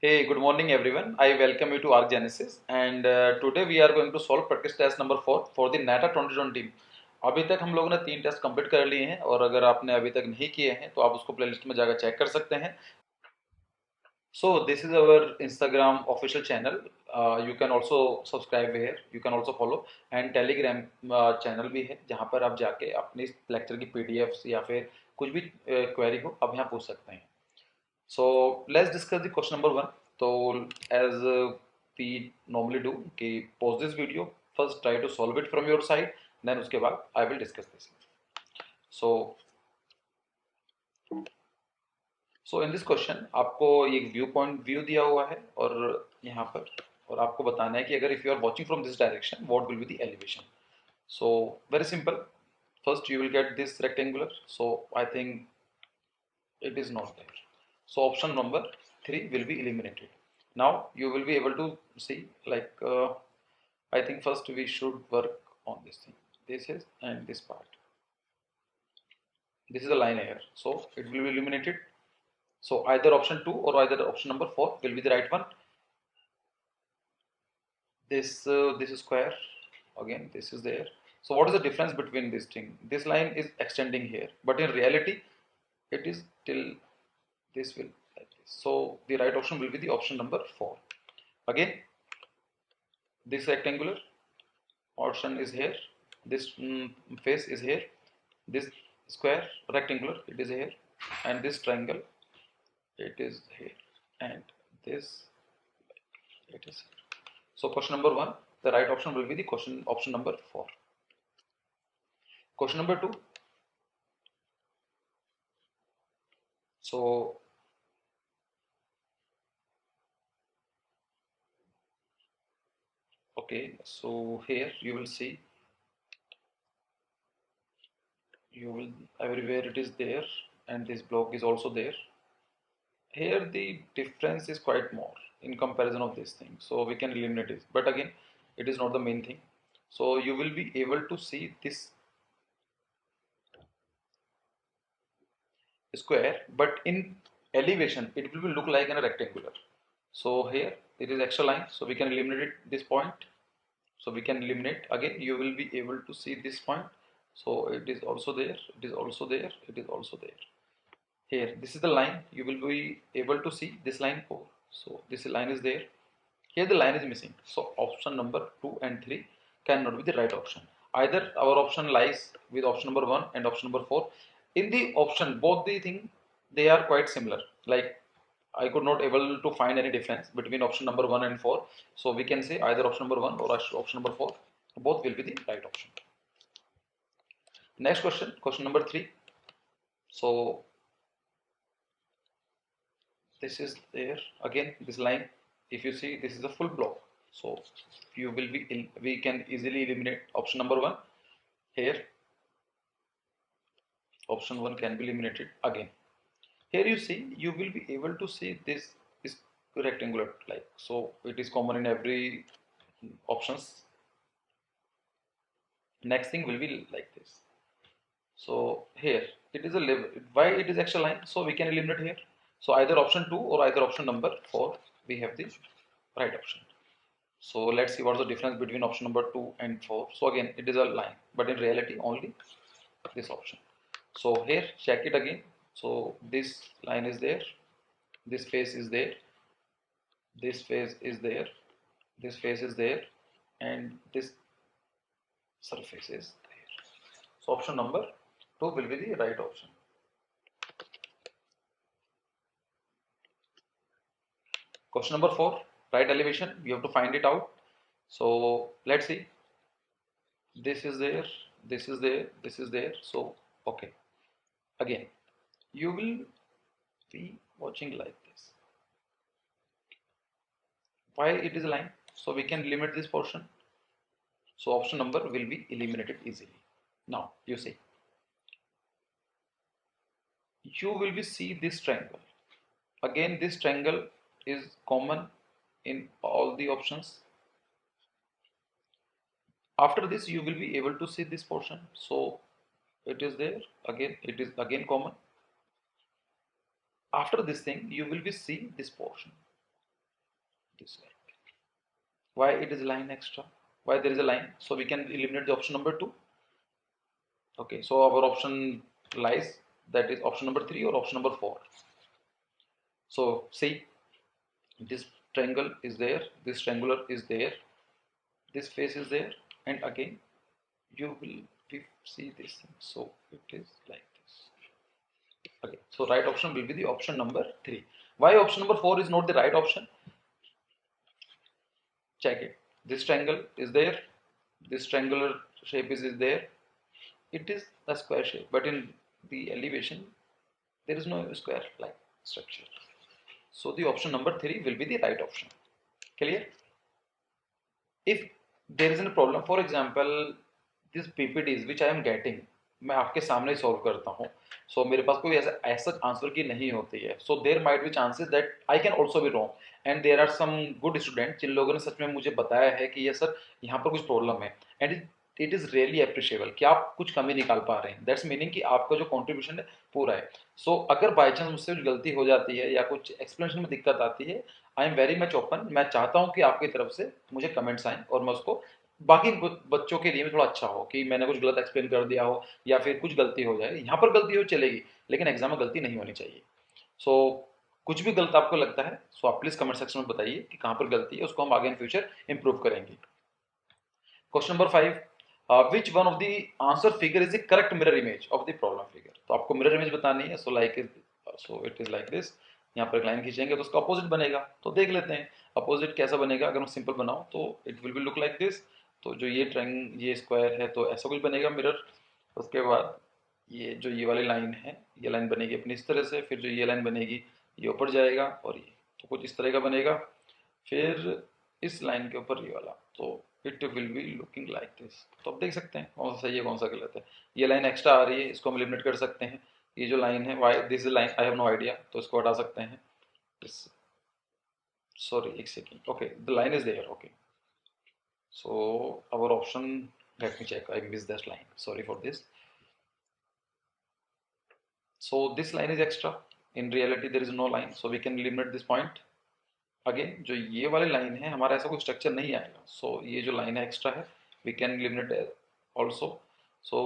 Hey, good morning everyone. I welcome you to ArcGenesis and today we are going to solve practice test number 4 for the NATA 2020. अभी तक हम लोगों ने 3 test complete कर लिए हैं और अगर आपने अभी तक नहीं किए हैं तो आप उसको प्लेलिस्ट में जाकर चेक कर सकते हैं. So this is our Instagram official channel. You can also subscribe here. You can also follow and Telegram channel भी है जहाँ पर आप जाके अपनी लेक्चर की PDFs या फिर कुछ भी क्वेरी हो आप यहाँ पूछ सकते हैं. So let's discuss the question number one. So as we normally do, कि pause this video, first try to solve it from your side, then उसके बाद I will discuss this. So so in this question आपको एक view point view दिया हुआ है और यहाँ पर और आपको बताना है कि अगर if you are watching from this direction, what will be the elevation. So very simple. First you will get this rectangular. So I think it is not there. So option number 3 will be eliminated. Now you will be able to see like I think first we should work on this thing. This is and this part. This is a line here. So it will be eliminated. So either option 2 or either option number 4 will be the right one. This is square. Again this is there. So what is the difference between this thing? This line is extending here, but in reality it is till this will like this. So the right option will be the option number 4. Again this rectangular portion is here, this face is here, this square rectangular it is here, and this triangle it is here, and this it is here. So question number 1, the right option will be the option number 4. Question number 2. So okay, so here you will see, you will everywhere it is there, and this block is also there. Here the difference is quite more in comparison of this thing, so we can eliminate it, but again it is not the main thing. So you will be able to see this square, but in elevation it will look like a rectangular. So here it is extra line, so we can eliminate this point. So we can eliminate, again you will be able to see this point. So it is also there, it is also there, it is also there. Here this is the line, you will be able to see this line 4. So this line is there. Here the line is missing. So option number 2 and 3 cannot be the right option. Either our option lies with option number 1 and option number 4. In the option, both the thing they are quite similar. Like I could not able to find any difference between option number 1 and 4. So we can say either option number 1 or option number 4. Both will be the right option. Next question, question number 3. So this is there again, this line, if you see this is a full block, so you will be we can easily eliminate option number 1. Here option 1 can be eliminated. Again here you see, you will be able to see this is rectangular like, so it is common in every options. Next thing will be like this. So here it is a level, why it is extra line, so we can eliminate here. So either option 2 or either option number 4 we have the right option. So let's see what's the difference between option number 2 and 4. So again it is a line, but in reality only this option. So here check it again. So this line is there, this face is there, this face is there, this face is there, and this surface is there. So option number 2 will be the right option. Question number 4, right elevation, you have to find it out. So let's see, this is there, this is there, this is there. So okay, again you will be watching like this. Why it is a line? So we can limit this portion. So option number will be eliminated easily. Now you see, you will be see this triangle. Again this triangle is common in all the options. After this you will be able to see this portion. So it is there, again it is again common. After this thing you will be see this portion. this line. Why it is line extra? Why there is a line? So we can eliminate the option number 2. Okay, so our option lies, that is option number 3 or option number 4. So see, this triangle is there, this triangular is there, this face is there, and again you will see this thing. So it is like this. Okay, so right option will be the option number 3. Why option number 4 is not the right option? Check it. This triangle is there, this triangular shape is there, it is a square shape, but in the elevation there is no square like structure. So the option number 3 will be the right option. Clear? If there is a problem, for example this PPTs which I am getting, मैं आपके सामने solve करता हूँ, सो मेरे पास कोई ऐसा answer की नहीं होती है, so there might be chances that I can also be wrong, and there are some good student जिन लोगों ने सच में मुझे बताया है कि ये सर यहाँ पर कुछ प्रॉब्लम है, and it is really appreciable कि आप कुछ कमी निकाल पा रहे हैं. दैट्स मीनिंग कि आपका जो कॉन्ट्रीब्यूशन है पूरा है. सो अगर बाई चांस मुझसे कुछ गलती हो जाती है या कुछ एक्सप्लेनेशन में दिक्कत आती है, I am very much open. मैं चाहता हूँ कि आपकी तरफ से मुझे कमेंट्स आएँ और मैं उसको बाकी बच्चों के लिए भी थोड़ा अच्छा हो कि मैंने कुछ गलत एक्सप्लेन कर दिया हो या फिर कुछ गलती हो जाए. यहाँ पर गलती हो चलेगी, लेकिन एग्जाम में गलती नहीं होनी चाहिए. सो कुछ भी गलत आपको लगता है, सो आप प्लीज कमेंट सेक्शन में बताइए कि कहाँ पर गलती है, उसको हम आगे इन फ्यूचर इंप्रूव करेंगे. Question number 5, which one of the answer figure is the correct mirror image of the problem figure. तो आपको मिरर इमेज बतानी है. So it is like this. यहाँ पर एक लाइन खींचेंगे तो उसका अपोजिट बनेगा. तो देख लेते हैं अपोजिट कैसा बनेगा. अगर मैं सिंपल बनाऊं तो it will be look like this. तो जो ये ये स्क्वायर है तो ऐसा कुछ बनेगा मिरर. उसके बाद ये जो ये वाली लाइन है, ये लाइन बनेगी अपनी इस तरह से. फिर जो ये लाइन बनेगी ये ऊपर जाएगा और ये तो कुछ इस तरह का बनेगा. फिर इस लाइन के ऊपर ये वाला, तो it will be looking like this. तो आप देख सकते हैं कौन सा सही है कौन सा गलत है. ये लाइन एक्स्ट्रा आ रही है, इसको हम एलिमिनेट कर सकते हैं. ये जो लाइन है why this line I have no idea, तो इसको हटा सकते हैं. सॉरी एक second. Okay the line is there. Okay so our option, let me check, I missed this line, sorry for this. So this line is extra, in reality there is no line, so we can eliminate this point. Again जो ये वाली line है हमारा ऐसा कोई structure नहीं आएगा, so ये जो लाइन है एक्स्ट्रा है we can eliminate also. So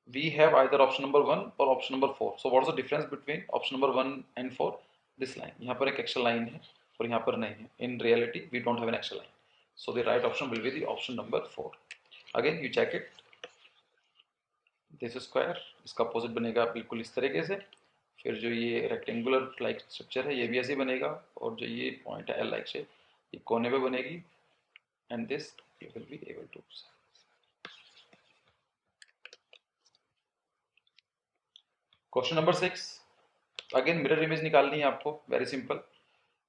we have either option number 1 or option number 4. So what is the difference between option number 1 and 4? this line, यहाँ पर एक एक्स्ट्रा लाइन है और यहाँ पर नहीं है. in reality we don't have an extra line. So the right option will be the option number 4. Again you check it. This square, इसका अपोजिट बनेगा बिल्कुल इस तरीके से. फिर जो ये रेक्टेंगुलर लाइक स्ट्रक्चर है ये भी ऐसे बनेगा, और जो ये पॉइंट है एल लाइक शेप ये कोने पे बनेगी, and this you will be able to. Question number 6, again mirror image निकालनी है आपको. Very simple.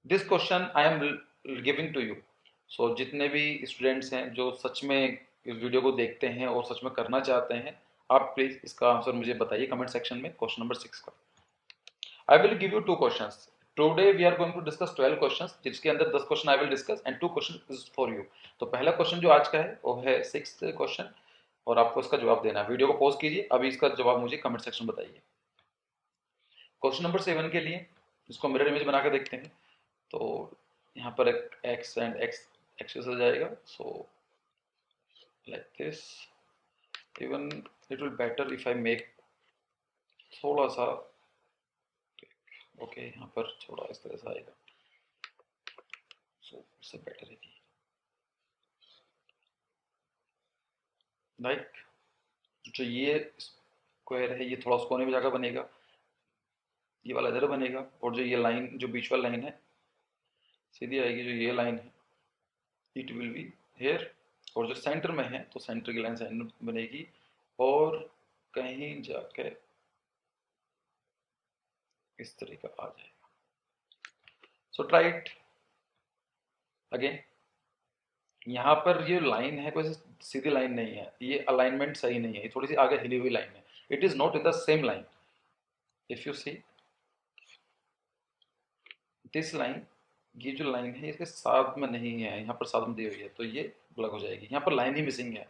This question I am giving to you. So जितने भी स्टूडेंट्स हैं जो सच में इस वीडियो को देखते हैं और सच में करना चाहते हैं, आप प्लीज इसका आंसर मुझे बताइए कमेंट सेक्शन में. क्वेश्चन नंबर 6 का I will give you 2 questions. Today we are going to discuss 12 questions, जिसके अंदर 10 question I will discuss and 2 question is for you. तो पहला क्वेश्चन जो आज का है वो है 6th क्वेश्चन, और आपको इसका जवाब देना है. वीडियो को पॉज कीजिए, अभी इसका जवाब मुझे कमेंट सेक्शन में बताइए. क्वेश्चन नंबर 7 के लिए इसको मिरर इमेज बना के देखते हैं. तो यहाँ पर एक एक्स एंड एक्स एक्सेस आ जाएगा. So like this. Even it will better if I make थोड़ा सा, ओके यहाँ पर थोड़ा इस तरह से आएगा. सो इससे बेटर है लाइक जो ये स्क्वायर है ये थोड़ा उस कोने में जाकर बनेगा, ये वाला इधर बनेगा, और जो ये लाइन जो बीच वाली लाइन है सीधी आएगी. जो ये लाइन है इट विल बी हेयर, और जो सेंटर में है तो सेंटर की लाइन सेंटर बनेगी और कहीं जाके इस तरह का आ जाएगा. So try it again. यहाँ पर ये लाइन है कोई सीधी लाइन नहीं है, ये अलाइनमेंट सही नहीं है, ये थोड़ी सी आगे हिली हुई लाइन है. It is not in the same line. If you see this line, ये जो लाइन है इसके साथ में नहीं है, यहाँ पर साथ में दी हुई है, तो ये अलग हो जाएगी. यहाँ पर लाइन ही मिसिंग है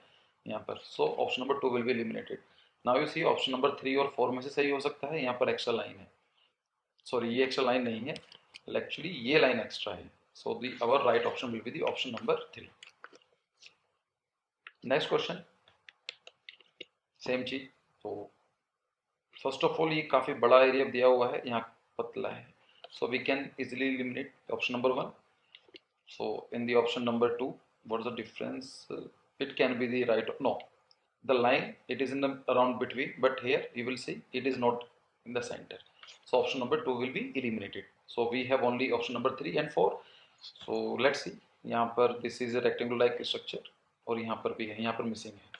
यहाँ पर. So option number 2 will be eliminated. Now you see option number 3 और 4 में से सही हो सकता है. यहाँ पर एक्स्ट्रा लाइन है, सॉरी ये एक्स्ट्रा लाइन नहीं है, एक्चुअली ये लाइन एक्स्ट्रा है. So our right option will be the option number 3. Next question, same चीज. तो फर्स्ट ऑफ ऑल ये काफी बड़ा एरिया दिया हुआ है, यहाँ पतला है, so we can easily eliminate option number 1. So in the option number 2, what is the difference? It can be the right, no, the line, it is in the around between, but here you will see it is not in the center, so option number 2 will be eliminated. So we have only option number 3 and 4. So let's see, यहाँ पर this is a rectangle like structure और यहाँ पर भी है, यहाँ पर missing है.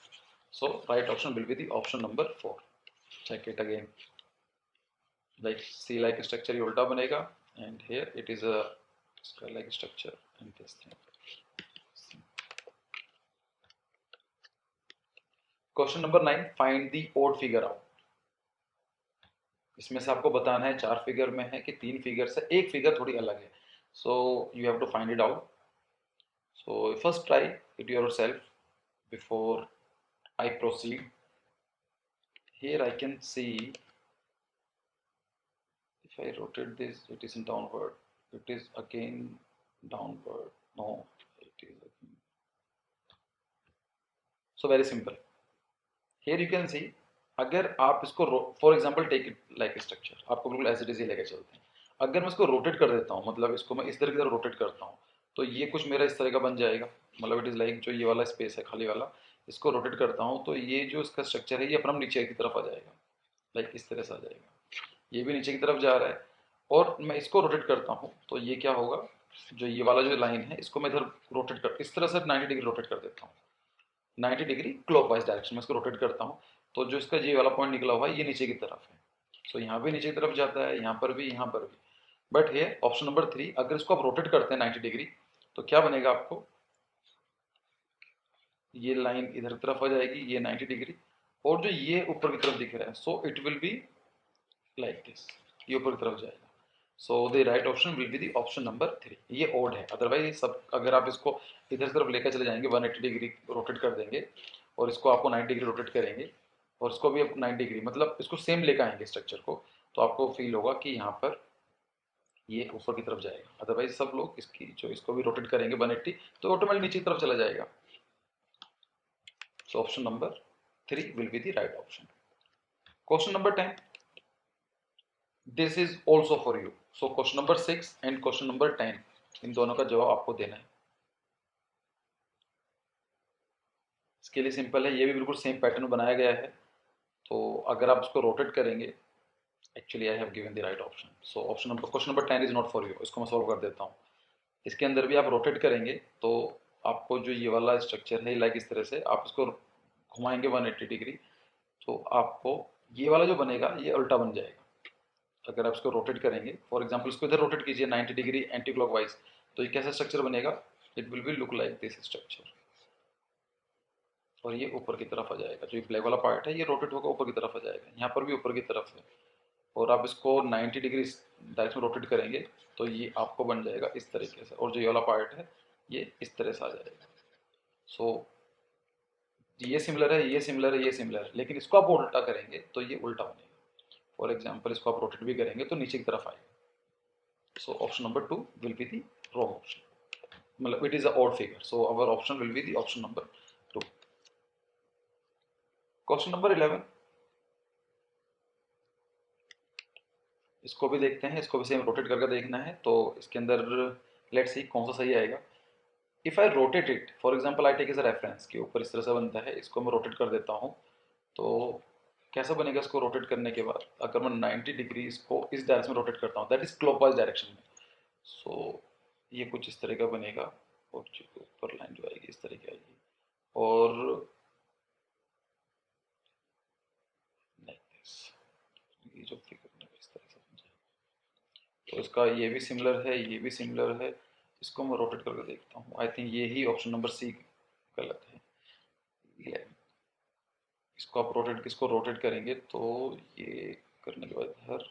So right option will be the option number 4. Check it again. Like C like structure ये उल्टा बनेगा, and here it is a square like structure and this thing. Question number 9, find the odd figure out. इसमें से आपको बताना है 4 figure में है कि 3 फिगर से एक फिगर थोड़ी अलग है. So you have to find it out. So first try it yourself before I proceed. Here I can see if I rotate this, it is in downward, it is again downward, no, it is again. So very simple. Here you can see, अगर आप इसको for example take it like structure, आपको बिल्कुल as it is he लेके चलते हैं. अगर मैं इसको रोटेट कर देता हूँ, मतलब इसको मैं इस तरह की तरह रोटेट करता हूँ, तो ये कुछ मेरा इस तरह का बन जाएगा. मतलब इट इज़ लाइक जो ये वाला स्पेस है खाली वाला, इसको रोटेट करता हूँ तो ये जो इसका स्ट्रक्चर है ये अपना नीचे की तरफ आ जाएगा, लाइक इस तरह से आ जाएगा. ये भी नीचे की तरफ जा रहा है, और मैं इसको रोटेट करता हूँ तो ये क्या होगा, जो ये वाला जो लाइन है इसको मैं इधर रोटेट कर, इस तरह से 90 डिग्री रोटेट कर देता हूँ. 90 डिग्री क्लॉकवाइज डायरेक्शन में इसको रोटेट करता हूँ, तो जो इसका ये वाला पॉइंट निकला हुआ है ये नीचे की तरफ है. सो यहाँ भी नीचे की तरफ जाता है, यहाँ पर भी, यहाँ पर भी. बट ये ऑप्शन नंबर 3, अगर इसको आप रोटेट करते हैं 90 डिग्री तो क्या बनेगा, आपको ये लाइन इधर की तरफ आ जाएगी, ये 90 डिग्री, और जो ये ऊपर की तरफ दिख रहा है, so it will be like this, ये ऊपर की तरफ जाएगा. So the right option will be the option number 3. ये ओड है, अदरवाइज सब अगर आप इसको इधर तरफ लेकर चले जाएंगे 180 डिग्री रोटेट कर देंगे, और इसको आपको 90 डिग्री रोटेट करेंगे, और इसको भी आप 90 डिग्री, मतलब इसको सेम लेकर आएंगे स्ट्रक्चर को, तो आपको फील होगा कि यहाँ पर ये ऊपर की तरफ जाएगा. अदरवाइज सब लोग इसकी जो इसको भी रोटेट करेंगे 180 तो ऑटोमेटिक नीचे की तरफ चला जाएगा. सो option number 3 will be the right option. Question number 10, this is also for you. So question number 6 and question number 10, इन दोनों का जवाब आपको देना है. इसके लिए सिंपल है, ये भी बिल्कुल सेम पैटर्न बनाया गया है. तो अगर आप इसको रोटेट करेंगे, actually I have given the right option. So option number question number 10 is not for you. इसको मैं सॉल्व कर देता हूँ. इसके अंदर भी आप रोटेट करेंगे तो आपको जो ये वाला स्ट्रक्चर है, लाइक इस तरह से आप इसको घुमाएंगे 180 डिग्री, तो आपको ये वाला जो बनेगा ये उल्टा बन जाएगा. अगर आप इसको रोटेट करेंगे, फॉर एग्जाम्पल इसको इधर रोटेट कीजिए 90 डिग्री एंटी क्लॉकवाइज, तो ये कैसा स्ट्रक्चर बनेगा, it will be look like this structure, और ये ऊपर की तरफ आ जाएगा. जो ब्लैक वाला पार्ट है ये रोटेट होकर ऊपर की तरफ आ जाएगा, यहाँ पर भी ऊपर की तरफ है. और आप इसको 90 डिग्री डायरेक्शन में रोटेट करेंगे तो ये आपको बन जाएगा इस तरीके से, और जो ये वाला पार्ट है ये इस तरह से आ जाएगा. सो ये सिमिलर है, ये सिमिलर है, ये सिमिलर है, लेकिन इसको आप उल्टा करेंगे तो ये उल्टा बनेगा. फॉर एग्जाम्पल इसको आप रोटेट भी करेंगे तो नीचे की तरफ आएगा. So option number 2 will be the wrong option, मतलब it is a odd figure. So our option will be the option number 2. Question number 11, इसको भी देखते हैं, इसको भी सेम रोटेट करके देखना है. तो इसके अंदर लेट्स सी कौन सा सही आएगा. If I rotate it, for example I take as a reference के ऊपर इस तरह से बनता है, इसको मैं रोटेट कर देता हूँ तो कैसा बनेगा. इसको रोटेट करने के बाद अगर मैं 90 डिग्री इसको इस डायरेक्शन में रोटेट करता हूँ, दैट इज क्लॉकवाइज डायरेक्शन में, सो ये कुछ इस तरह का बनेगा, और ऊपर लाइन जो आएगी इस तरह की आएगी, और लाइक दिस, ये जो फिगर इस तरह से बन जाएगा. तो इसका ये भी सिमिलर है, ये भी सिमिलर है. इसको मैं रोटेट करके देखता हूँ. आई थिंक ये ही ऑप्शन नंबर सी गलत है. इसको आप रोटेट करेंगे तो ये करने के बाद इधर,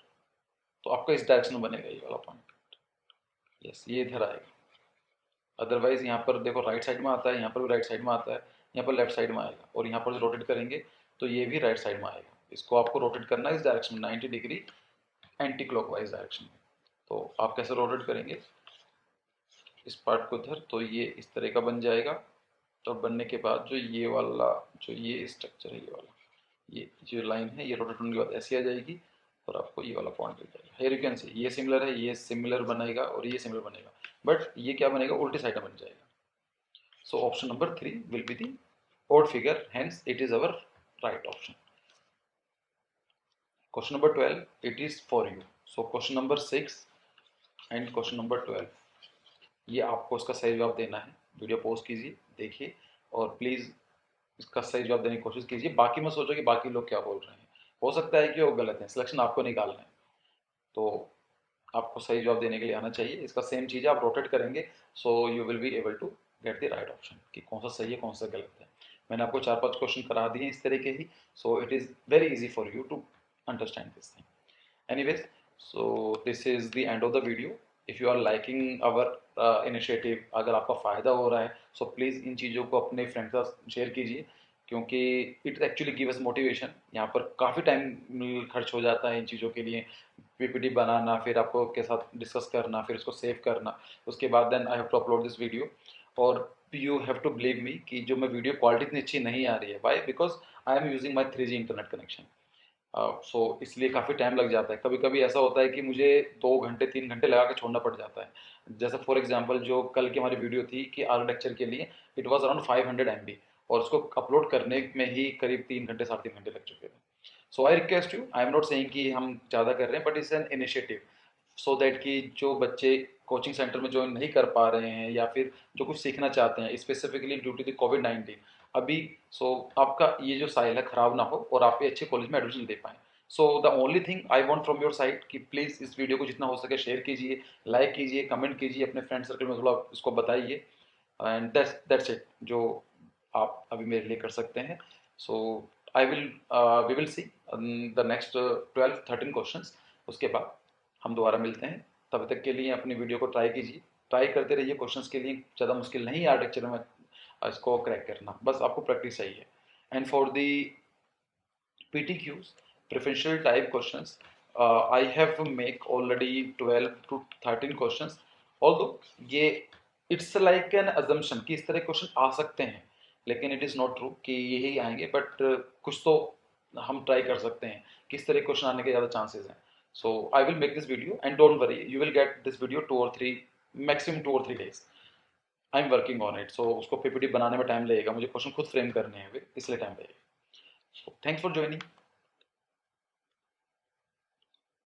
तो आपका इस डायरेक्शन में बनेगा ये वाला पॉइंट. यस, ये इधर आएगा. अदरवाइज यहाँ पर देखो राइट साइड में आता है, यहाँ पर भी राइट साइड में आता है, यहाँ पर लेफ्ट साइड में आएगा, और यहाँ पर रोटेट करेंगे तो ये भी राइट साइड में आएगा. इसको आपको रोटेट करना है इस डायरेक्शन में 90 डिग्री एंटी क्लॉकवाइज डायरेक्शन में. तो आप कैसे रोटेट करेंगे, इस पार्ट को इधर, तो ये इस तरह का बन जाएगा। और बनने के बाद जो ये वाला, जो ये स्ट्रक्चर है, ये वाला, ये जो लाइन है, ये रोटेट होने के बाद ऐसी आ जाएगी और आपको ये वाला पॉइंट मिल जाएगा। हियर यू कैन सी ये सिमिलर है, ये सिमिलर बनेगा और ये सिमिलर बनेगा, बट ये क्या बनेगा, उल्टी साइड में बन जाएगा। सो option number 3 will be the odd figure, hence it is our right option. Question number 12, it is for you. So question number 6 and question number 12, ये आपको इसका सही जवाब देना है। वीडियो पॉज कीजिए, देखिए और प्लीज़ इसका सही जवाब देने की कोशिश कीजिए। बाकी मत सोचो कि बाकी लोग क्या बोल रहे हैं, हो सकता है कि वो गलत है, सिलेक्शन आपको निकालना है, तो आपको सही जवाब देने के लिए आना चाहिए। इसका सेम चीज़ है, आप रोटेट करेंगे so you will be able to get the right option कि कौन सा सही है कौन सा गलत है। मैंने आपको 4-5 क्वेश्चन करा दिए इस तरह के ही, so it is very easy for you to understand this thing. Anyways, so this is the end of the video. If you are liking our initiative, अगर आपका फ़ायदा हो रहा है so प्लीज़ इन चीज़ों को अपने फ्रेंड के साथ शेयर कीजिए, क्योंकि it actually give us motivation. यहाँ पर काफ़ी टाइम खर्च हो जाता है इन चीज़ों के लिए, पीपीटी बनाना, फिर आपको के साथ डिस्कस करना, फिर उसको सेव करना, उसके बाद then I have to upload this video. और you have to believe me कि जो मैं वीडियो क्वालिटी इतनी अच्छी नहीं आ रही है, why, because I am using my 3G internet connection. So इसलिए काफ़ी टाइम लग जाता है। कभी कभी ऐसा होता है कि मुझे 2 घंटे 3 घंटे लगा के छोड़ना पड़ जाता है। जैसे फॉर एग्जांपल जो कल की हमारी वीडियो थी कि आर्किटेक्चर के लिए, इट वाज अराउंड 500 MB और उसको अपलोड करने में ही करीब 3 घंटे 3.5 घंटे लग चुके थे। So I request you, I am not saying कि हम ज़्यादा कर रहे हैं, but it's an initiative so that कि जो बच्चे कोचिंग सेंटर में ज्वाइन नहीं कर पा रहे हैं या फिर जो कुछ सीखना चाहते हैं स्पेसिफिकली ड्यू टू द कोविड-19 अभी, सो आपका ये जो साइल है ख़राब ना हो और आप ये अच्छे कॉलेज में एडमिशन ले पाएँ। So the only thing I want from your side कि प्लीज़ इस वीडियो को जितना हो सके शेयर कीजिए, लाइक कीजिए, कमेंट कीजिए, अपने फ्रेंड सर्कल में थोड़ा इसको बताइए, एंड दैट्स इट जो आप अभी मेरे लिए कर सकते हैं। So I will we will see the next 12-13 questions, उसके बाद हम दोबारा मिलते हैं। तब तक के लिए अपनी वीडियो को ट्राई कीजिए, ट्राई करते रहिए। क्वेश्चंस के लिए ज़्यादा मुश्किल नहीं है आर्किटेक्चर में इसको क्रैक करना, बस आपको प्रैक्टिस चाहिए। And for the PTQs, preferential type questions, I have make already 12 to 13 questions. Although ये it's like an assumption कि इस तरह क्वेश्चन आ सकते हैं, लेकिन it is not true कि यही आएंगे, बट कुछ तो हम ट्राई कर सकते हैं कि इस तरह क्वेश्चन आने के ज़्यादा चांसेस हैं। So I will make this video and don't worry, you will get this video 2 or 3, maximum 2 or 3 days. I am working on it. So उसको PPT बनाने में टाइम लगेगा, मुझे क्वेश्चन खुद फ्रेम करने हैं, इसलिए टाइम लगेगा। So thanks for joining.